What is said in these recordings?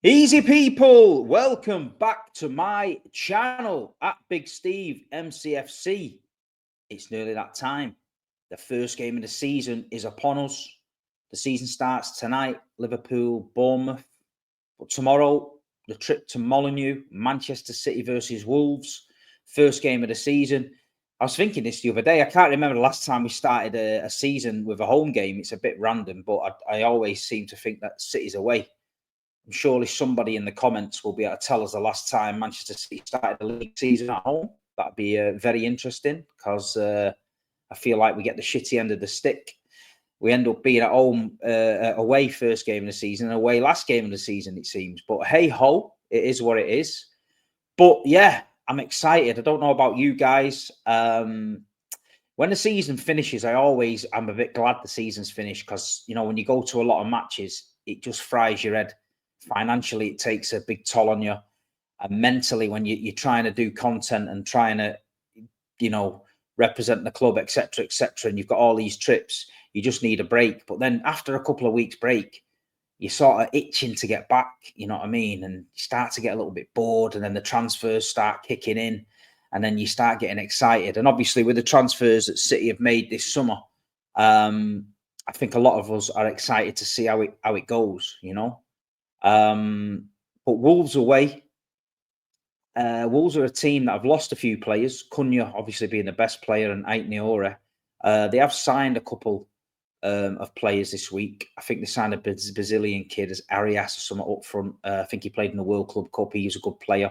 Easy people, welcome back to my channel at Big Steve MCFC. It's nearly that time. The first game of the season is upon us. The season starts tonight, Liverpool, Bournemouth. But tomorrow, the trip to Molineux, Manchester City versus Wolves. First game of the season. I was thinking this the other day. I can't remember the last time we started a season with a home game. It's a bit random, but I always seem to think that City's away. Surely somebody in the comments will be able to tell us the last time Manchester City started the league season at home. That'd be very interesting because I feel like we get the shitty end of the stick. We end up being at home away first game of the season, away last game of the season, it seems. But hey ho, it is what it is. But yeah, I'm excited. I don't know about you guys. When the season finishes, I'm a bit glad the season's finished because, you know, when you go to a lot of matches, it just fries your head. Financially, it takes a big toll on you. And mentally, when you're trying to do content and trying to, you know, represent the club, etc., and you've got all these trips, you just need a break. But then after a couple of weeks break, you're sort of itching to get back, you know what I mean? And you start to get a little bit bored, and then the transfers start kicking in, and then you start getting excited. And obviously, with the transfers that City have made this summer, I think a lot of us are excited to see how it goes, you know. But Wolves away. Wolves are a team that have lost a few players. Cunha obviously being the best player, and Ait Niora. They have signed a couple of players this week. I think they signed a Brazilian kid as Arias or something up front. I think he played in the World Club Cup. He was a good player.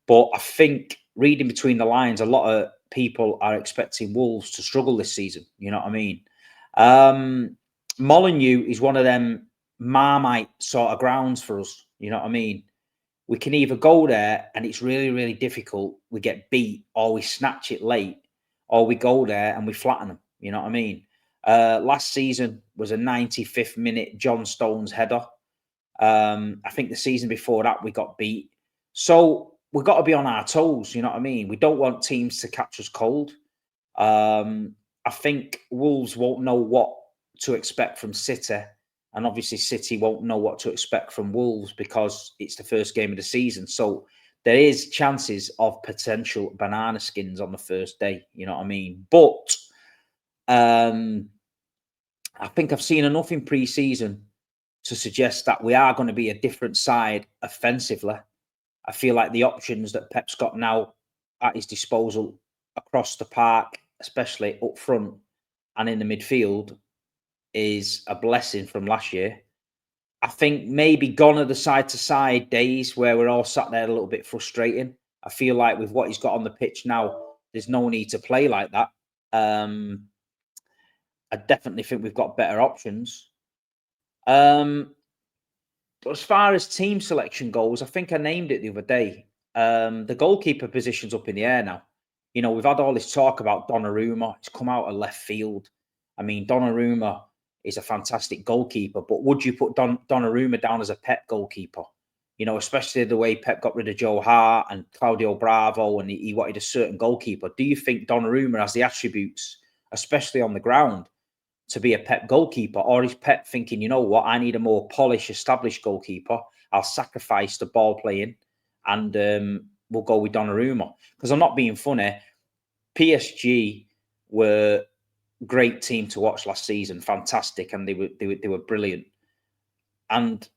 But I think reading between the lines, a lot of people are expecting Wolves to struggle this season. You know what I mean? Molineux is one of them Marmite sort of grounds for us. You know what I mean? We can either go there and it's really, really difficult. We get beat, or we snatch it late, or we go there and we flatten them. You know what I mean? Last season was a 95th minute John Stones header. I think the season before that we got beat. So we've got to be on our toes. You know what I mean? We don't want teams to catch us cold. I think Wolves won't know what to expect from City. And obviously, City won't know what to expect from Wolves because it's the first game of the season. So there is chances of potential banana skins on the first day. You know what I mean? But I think I've seen enough in pre-season to suggest that we are going to be a different side offensively. I feel like the options that Pep's got now at his disposal across the park, especially up front and in the midfield, is a blessing from last year. I think maybe gone are the side-to-side days where we're all sat there a little bit frustrating. I feel like with what he's got on the pitch now, there's no need to play like that. I definitely think we've got better options. But as far as team selection goes, I think I named it the other day. The goalkeeper position's up in the air now. You know, we've had all this talk about Donnarumma. It's come out of left field. I mean, Donnarumma is a fantastic goalkeeper, but would you put Donnarumma down as a Pep goalkeeper? You know, especially the way Pep got rid of Joe Hart and Claudio Bravo, and he wanted a certain goalkeeper. Do you think Donnarumma has the attributes, especially on the ground, to be a Pep goalkeeper? Or is Pep thinking, you know what, I need a more polished, established goalkeeper. I'll sacrifice the ball playing and we'll go with Donnarumma. Because I'm not being funny. PSG were a great team to watch last season. Fantastic. And they were brilliant. And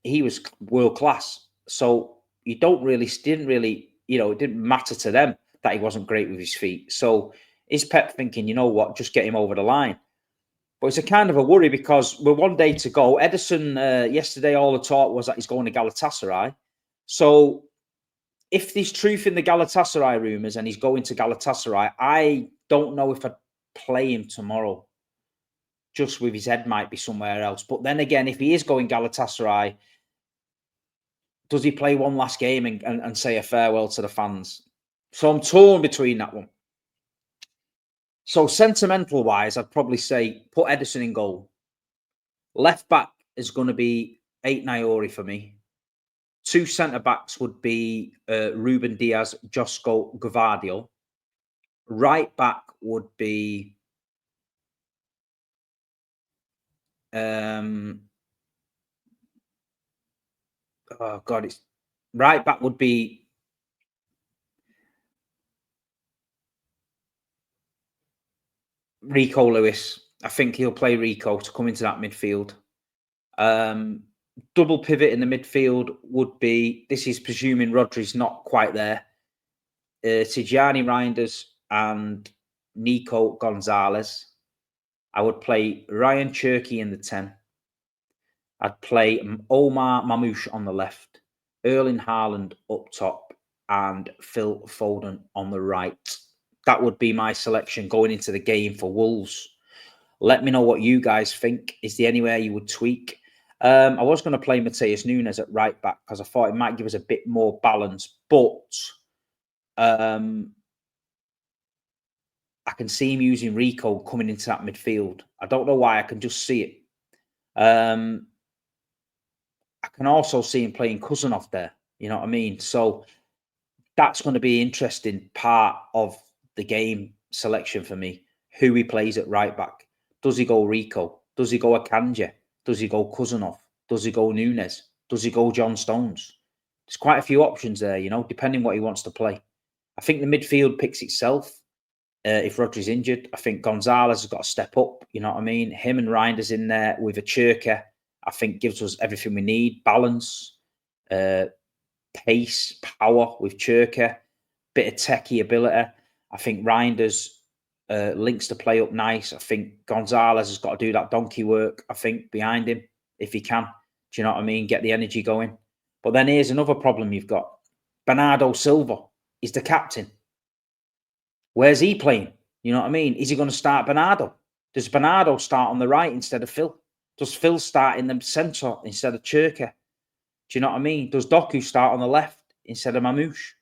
he was world class. So didn't really, you know, it didn't matter to them that he wasn't great with his feet. So is Pep thinking, you know what, just get him over the line? But it's a kind of a worry because we're one day to go. Edison, yesterday, all the talk was that he's going to Galatasaray. So if there's truth in the Galatasaray rumours and he's going to Galatasaray, I don't know if I'd play him tomorrow. Just with his head might be somewhere else. But then again, if he is going Galatasaray, does he play one last game and say a farewell to the fans? So I'm torn between that one. So sentimental-wise, I'd probably say put Edison in goal. Left back is going to be Ait Niora for me. Two centre-backs would be Ruben Diaz, Josko Gvardiol. Right back would be Oh God, it's right back would be Rico Lewis. I think he'll play Rico to come into that midfield. Um, Double pivot in the midfield would be, this is presuming Rodri's not quite there. Tijani Reinders and Nico Gonzalez. I would play Ryan Cherky in the 10. I'd play Omar Mamouche on the left, Erling Haaland up top, and Phil Foden on the right. That would be my selection going into the game for Wolves. Let me know what you guys think. Is there anywhere you would tweak? I was going to play Mateus Nunes at right back because I thought it might give us a bit more balance, but um, I can see him using Rico coming into that midfield. I don't know why. I can just see it. I can also see him playing Cousinov there. You know what I mean? So that's going to be an interesting part of the game selection for me. Who he plays at right back. Does he go Rico? Does he go Akanji? Does he go Cousinov? Does he go Nunes? Does he go John Stones? There's quite a few options there, you know, depending what he wants to play. I think the midfield picks itself. If Rodri's injured, I think Gonzalez has got to step up. You know what I mean? Him and Reinders in there with a Churka, I think gives us everything we need. Balance, pace, power with Churka, bit of techie ability. I think Reinders links to play up nice. I think Gonzalez has got to do that donkey work, I think, behind him, if he can. Do you know what I mean? Get the energy going. But then here's another problem you've got. Bernardo Silva is the captain. Where's he playing? You know what I mean? Is he going to start Bernardo? Does Bernardo start on the right instead of Phil? Does Phil start in the centre instead of Churka? Do you know what I mean? Does Doku start on the left instead of Mamouche?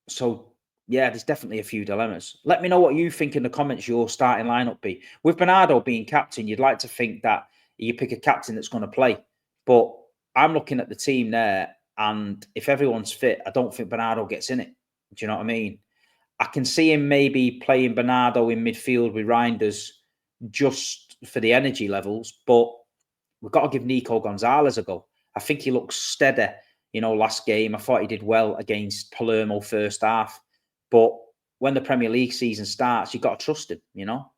So yeah, there's definitely a few dilemmas. Let me know what you think in the comments. Your starting lineup be with Bernardo being captain. You'd like to think that you pick a captain that's going to play, but I'm looking at the team there, and if everyone's fit, I don't think Bernardo gets in it. Do you know what I mean? I can see him maybe playing Bernardo in midfield with Reinders just for the energy levels, but we've got to give Nico Gonzalez a go. I think he looks steady. You know, last game, I thought he did well against Palermo first half. But when the Premier League season starts, you've got to trust him, you know.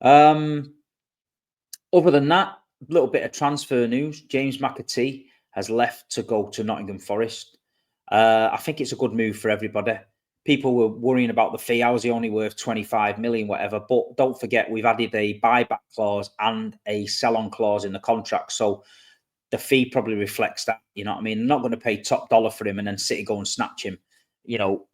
Um, Other than that, a little bit of transfer news. James McAtee has left to go to Nottingham Forest. I think it's a good move for everybody. People were worrying about the fee. How is he only worth 25 million, whatever? But don't forget, we've added a buyback clause and a sell-on clause in the contract. So the fee probably reflects that. You know what I mean? I'm not going to pay top dollar for him and then City go and snatch him. You know,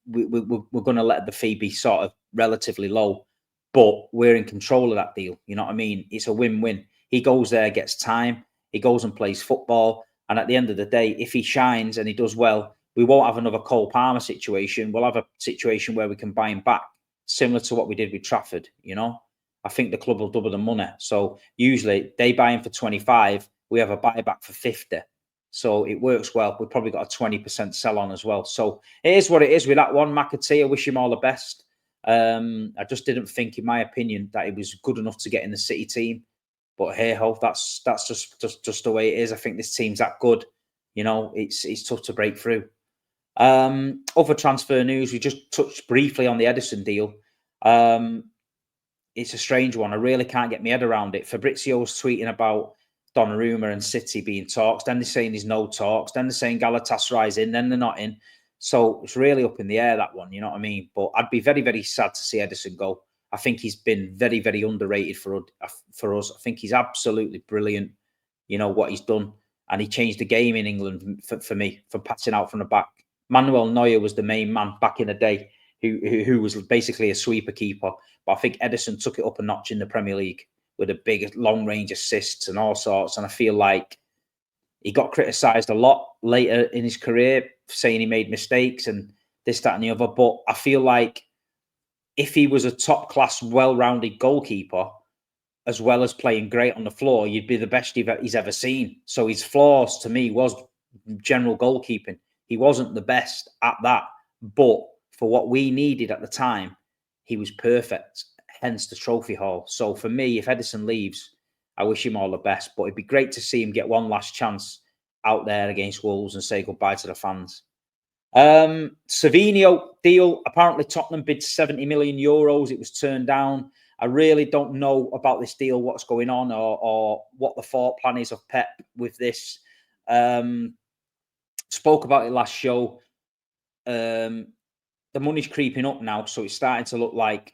we're going to let the fee be sort of relatively low, but we're in control of that deal. You know what I mean? It's a win-win. He goes there, gets time. He goes and plays football. And at the end of the day, if he shines and he does well, we won't have another Cole Palmer situation. We'll have a situation where we can buy him back, similar to what we did with Trafford, you know? I think the club will double the money. So usually they buy him for 25, we have a buyback for 50. So it works well. We've probably got a 20% sell on as well. So it is what it is with that one. McAtee, I wish him all the best. I just didn't think, in my opinion, that he was good enough to get in the City team. But hey ho, that's just the way it is. I think this team's that good. You know, it's tough to break through. Other transfer news, we just touched briefly on the Edison deal. It's a strange one. I really can't get my head around it. Fabrizio's tweeting about Donnarumma and City being talks. Then they're saying there's no talks. Then they're saying Galatasaray's in. Then they're not in. So it's really up in the air, that one. You know what I mean? But I'd be very, very sad to see Edison go. I think he's been very, very underrated for us. I think he's absolutely brilliant. You know what he's done. And he changed the game in England for me, from passing out from the back. Manuel Neuer was the main man back in the day who was basically a sweeper keeper. But I think Edison took it up a notch in the Premier League with a big long range assists and all sorts. And I feel like he got criticised a lot later in his career, saying he made mistakes and this, that, and the other. But I feel like if he was a top class, well rounded goalkeeper, as well as playing great on the floor, you'd be the best he's ever seen. So his flaws to me was general goalkeeping. He wasn't the best at that, but for what we needed at the time, he was perfect, hence the trophy haul. So for me, if Edison leaves, I wish him all the best. But it'd be great to see him get one last chance out there against Wolves and say goodbye to the fans. Savinho deal. Apparently, Tottenham bid 70 million euros. It was turned down. I really don't know about this deal, what's going on, or what the thought plan is of Pep with this. Spoke about it last show. The money's creeping up now, so it's starting to look like,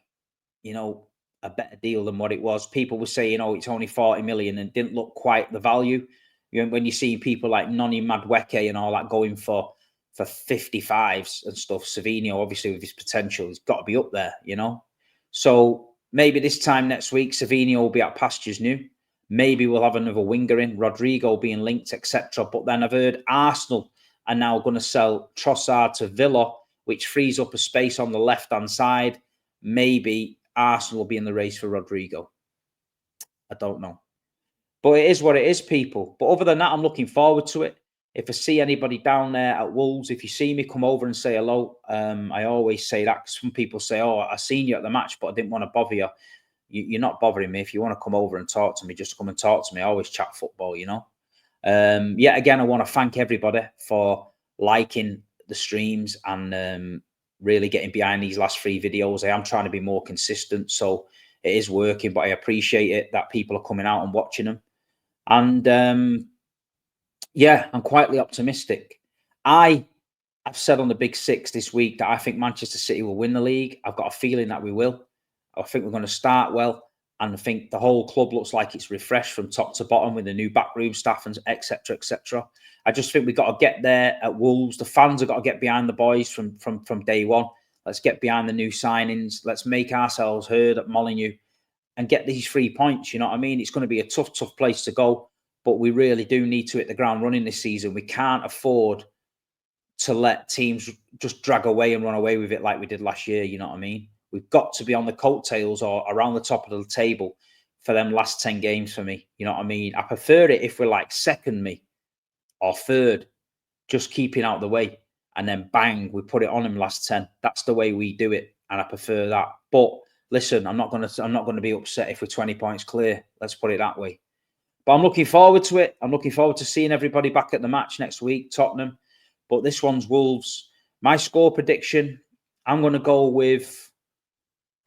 a better deal than what it was. People were saying, "Oh, it's only 40 million," and didn't look quite the value. When you see people like Noni Madueke and all that going for 55s and stuff, Savinho, obviously with his potential, he's got to be up there, So maybe this time next week, Savinho will be at pastures new. Maybe we'll have another winger in, Rodrigo being linked, etc. But then I've heard Arsenal are now going to sell Trossard to Villa, which frees up a space on the left-hand side. Maybe Arsenal will be in the race for Rodrigo. I don't know. But it is what it is, people. But other than that, I'm looking forward to it. If I see anybody down there at Wolves, if you see me, come over and say hello. I always say that because some people say, "Oh, I seen you at the match, but I didn't want to bother you." You're not bothering me. If you want to come over and talk to me, just come and talk to me. I always chat football, Yet again, I want to thank everybody for liking the streams and really getting behind these last 3 videos. I am trying to be more consistent, so it is working, but I appreciate it that people are coming out and watching them. And yeah, I'm quietly optimistic. I've said on the Big Six this week that I think Manchester City will win the league. I've got a feeling that we will. I think we're going to start well. And I think the whole club looks like it's refreshed from top to bottom with the new backroom staff and etc. etc. I just think we've got to get there at Wolves. The fans have got to get behind the boys from day one. Let's get behind the new signings. Let's make ourselves heard at Molineux and get these 3 points. You know what I mean? It's going to be a tough place to go. But we really do need to hit the ground running this season. We can't afford to let teams just drag away and run away with it like we did last year. You know what I mean? We've got to be on the coattails or around the top of the table for them last 10 games for me. You know what I mean? I prefer it if we're like second me or third, just keeping out the way. And then bang, we put it on them last 10. That's the way we do it. And I prefer that. But listen, I'm not gonna be upset if we're 20 points clear. Let's put it that way. But I'm looking forward to it. I'm looking forward to seeing everybody back at the match next week, Tottenham. But this one's Wolves. My score prediction, I'm going to go with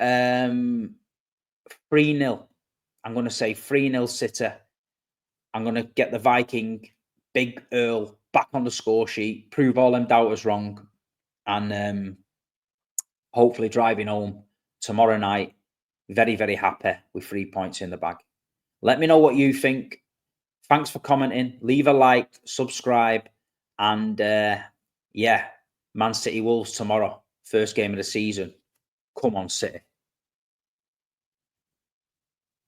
3-0. I'm going to say 3-0 City. I'm going to get the Viking, Big Earl, back on the score sheet, prove all them doubters wrong, and hopefully driving home tomorrow night, very, very happy with 3 points in the bag. Let me know what you think. Thanks for commenting. Leave a like, subscribe, and yeah, Man City Wolves tomorrow. First game of the season. Come on, City.